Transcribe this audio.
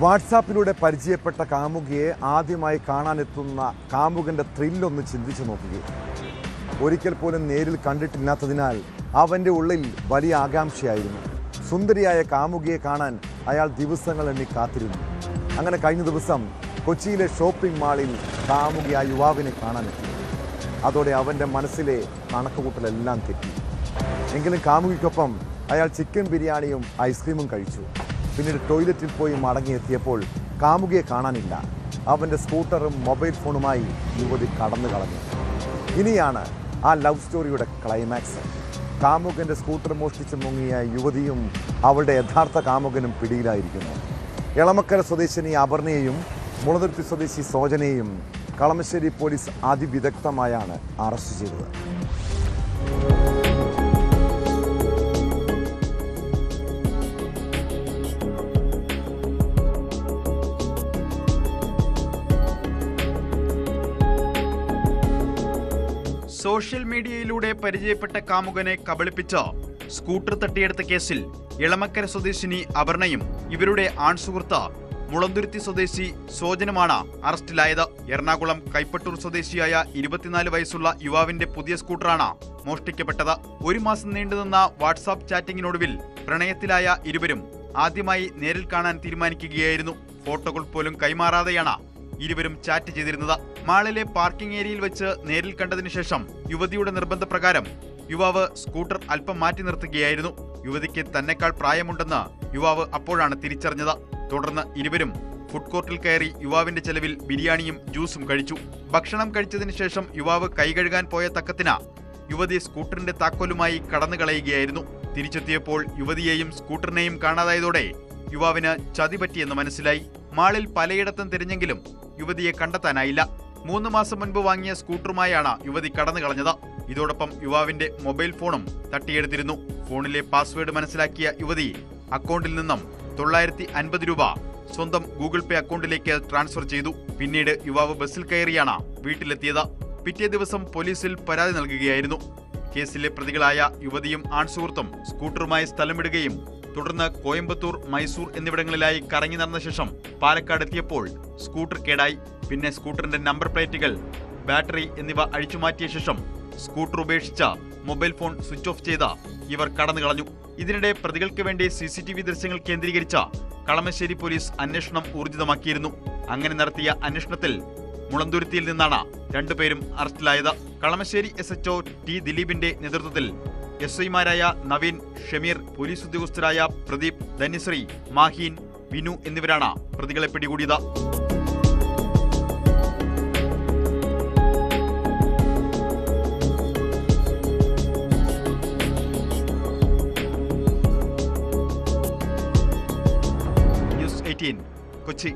വാട്സാപ്പിലൂടെ പരിചയപ്പെട്ട കാമുകിയെ ആദ്യമായി കാണാനെത്തുന്ന കാമുകൻ്റെ ത്രില്ലൊന്ന് ചിന്തിച്ചു നോക്കുക. ഒരിക്കൽ പോലും നേരിൽ കണ്ടിട്ടില്ലാത്തതിനാൽ അവൻ്റെ ഉള്ളിൽ വലിയ ആകാംക്ഷയായിരുന്നു. സുന്ദരിയായ കാമുകിയെ കാണാൻ അയാൾ ദിവസങ്ങൾ എണ്ണി കാത്തിരുന്നു. അങ്ങനെ കഴിഞ്ഞ ദിവസം കൊച്ചിയിലെ ഷോപ്പിംഗ് മാളിൽ കാമുകി ആ യുവാവിനെ കാണാനെത്തി. അതോടെ അവൻ്റെ മനസ്സിലെ കണക്കുകൂട്ടലെല്ലാം തെറ്റി. എങ്കിലും കാമുകിക്കൊപ്പം അയാൾ ചിക്കൻ ബിരിയാണിയും ഐസ്ക്രീമും കഴിച്ചു. പിന്നീട് ടോയ്ലറ്റിൽ പോയി മടങ്ങിയെത്തിയപ്പോൾ കാമുകിയെ കാണാനില്ല. അവൻ്റെ സ്കൂട്ടറും മൊബൈൽ ഫോണുമായി യുവതി കടന്നു കളഞ്ഞു. ഇനിയാണ് ആ ലവ് സ്റ്റോറിയുടെ ക്ലൈമാക്സ്. കാമുകൻ്റെ സ്കൂട്ടർ മോഷ്ടിച്ച് മുങ്ങിയ യുവതിയും അവളുടെ യഥാർത്ഥ കാമുകനും പിടിയിലായിരിക്കുന്നു. എളമക്കര സ്വദേശിനി അപർണയെയും മുളന്തുരുത്തി സ്വദേശി സോജനെയും കളമശ്ശേരി പോലീസ് അതിവിദഗ്ധമായാണ് അറസ്റ്റ് ചെയ്തത്. സോഷ്യൽ മീഡിയയിലൂടെ പരിചയപ്പെട്ട കാമുകനെ കബളിപ്പിച്ച് സ്കൂട്ടർ തട്ടിയെടുത്ത കേസിൽ എളമക്കര സ്വദേശിനി അപർണയും ഇവരുടെ ആൺസുഹൃത്ത് മുളന്തുരുത്തി സ്വദേശി സോജനുമാണ് അറസ്റ്റിലായത്. എറണാകുളം കൈപ്പട്ടൂർ സ്വദേശിയായ 24 വയസ്സുള്ള യുവാവിന്റെ പുതിയ സ്കൂട്ടറാണ് മോഷ്ടിക്കപ്പെട്ടത്. ഒരു മാസം നീണ്ടുനിന്ന വാട്സാപ്പ് ചാറ്റിംഗിനൊടുവിൽ പ്രണയത്തിലായ ഇരുവരും ആദ്യമായി നേരിൽ കാണാൻ തീരുമാനിക്കുകയായിരുന്നു. ഫോട്ടോകൾ പോലും കൈമാറാതെയാണ് ഇരുവരും ചാറ്റ് ചെയ്തിരുന്നത്. മാളിലെ പാർക്കിംഗ് ഏരിയയിൽ വെച്ച് നേരിൽ കണ്ടതിനു ശേഷം യുവതിയുടെ നിർബന്ധപ്രകാരം യുവാവ് സ്കൂട്ടർ അല്പം മാറ്റി നിർത്തുകയായിരുന്നു. യുവതിക്ക് തന്നെക്കാൾ പ്രായമുണ്ടെന്ന് യുവാവ് അപ്പോഴാണ് തിരിച്ചറിഞ്ഞത്. തുടർന്ന് ഇരുവരും ഫുഡ് കോർട്ടിൽ കയറി യുവാവിന്റെ ചെലവിൽ ബിരിയാണിയും ജ്യൂസും കഴിച്ചു. ഭക്ഷണം കഴിച്ചതിനു ശേഷം യുവാവ് കൈ കഴുകാൻ പോയ തക്കത്തിന് യുവതി സ്കൂട്ടറിന്റെ താക്കോലുമായി കടന്നു കളയുകയായിരുന്നു. തിരിച്ചെത്തിയപ്പോൾ യുവതിയെയും സ്കൂട്ടറിനെയും കാണാതായതോടെ യുവാവിന് ചതി പറ്റിയെന്ന് മനസ്സിലായി. മാളിൽ പലയിടത്തും തിരഞ്ഞെങ്കിലും യുവതിയെ കണ്ടെത്താനായില്ല. 3 മാസം മുൻപ് വാങ്ങിയ സ്കൂട്ടറുമായാണ് യുവതി കടന്നു കളഞ്ഞത്. ഇതോടൊപ്പം യുവാവിന്റെ മൊബൈൽ ഫോണും തട്ടിയെടുത്തിരുന്നു. ഫോണിലെ പാസ്വേഡ് മനസ്സിലാക്കിയ യുവതി അക്കൗണ്ടിൽ നിന്നും 950 രൂപ സ്വന്തം ഗൂഗിൾ പേ അക്കൗണ്ടിലേക്ക് ട്രാൻസ്ഫർ ചെയ്തു. പിന്നീട് യുവാവ് ബസ്സിൽ കയറിയാണ് വീട്ടിലെത്തിയത്. പിറ്റേ ദിവസം പോലീസിൽ പരാതി നൽകുകയായിരുന്നു. കേസിലെ പ്രതികളായ യുവതിയും ആൺസുഹൃത്തും സ്കൂട്ടറുമായി സ്ഥലം വിടുകയും തുടർന്ന് കോയമ്പത്തൂർ, മൈസൂർ എന്നിവിടങ്ങളിലായി കറങ്ങി നടന്ന ശേഷം പാലക്കാട് എത്തിയപ്പോൾ സ്കൂട്ടർ കേടായി. പിന്നെ സ്കൂട്ടറിന്റെ നമ്പർ പ്ലേറ്റുകൾ, ബാറ്ററി എന്നിവ അഴിച്ചുമാറ്റിയ ശേഷം സ്കൂട്ടർ ഉപേക്ഷിച്ച മൊബൈൽ ഫോൺ സ്വിച്ച് ഓഫ് ചെയ്ത് ഇവർ കടന്നു കളഞ്ഞു. ഇതിനിടെ പ്രതികൾക്ക് വേണ്ടി CCTV ദൃശ്യങ്ങൾ കേന്ദ്രീകരിച്ച കളമശ്ശേരി പോലീസ് അന്വേഷണം ഊർജിതമാക്കിയിരുന്നു. അങ്ങനെ നടത്തിയ അന്വേഷണത്തിൽ മുളന്തുരുത്തിയിൽ നിന്നാണ് രണ്ടുപേരും അറസ്റ്റിലായത്. കളമശ്ശേരി SHO T ദിലീപിന്റെ നേതൃത്വത്തിൽ SIമാരായ നവീൻ, ഷമീർ, പോലീസ് ഉദ്യോഗസ്ഥരായ പ്രദീപ്, ധന്യശ്രീ, മാഹീൻ, വിനു എന്നിവരാണ് പ്രതികളെ പിടികൂടിയത്. ന്യൂസ് 18 കൊച്ചി.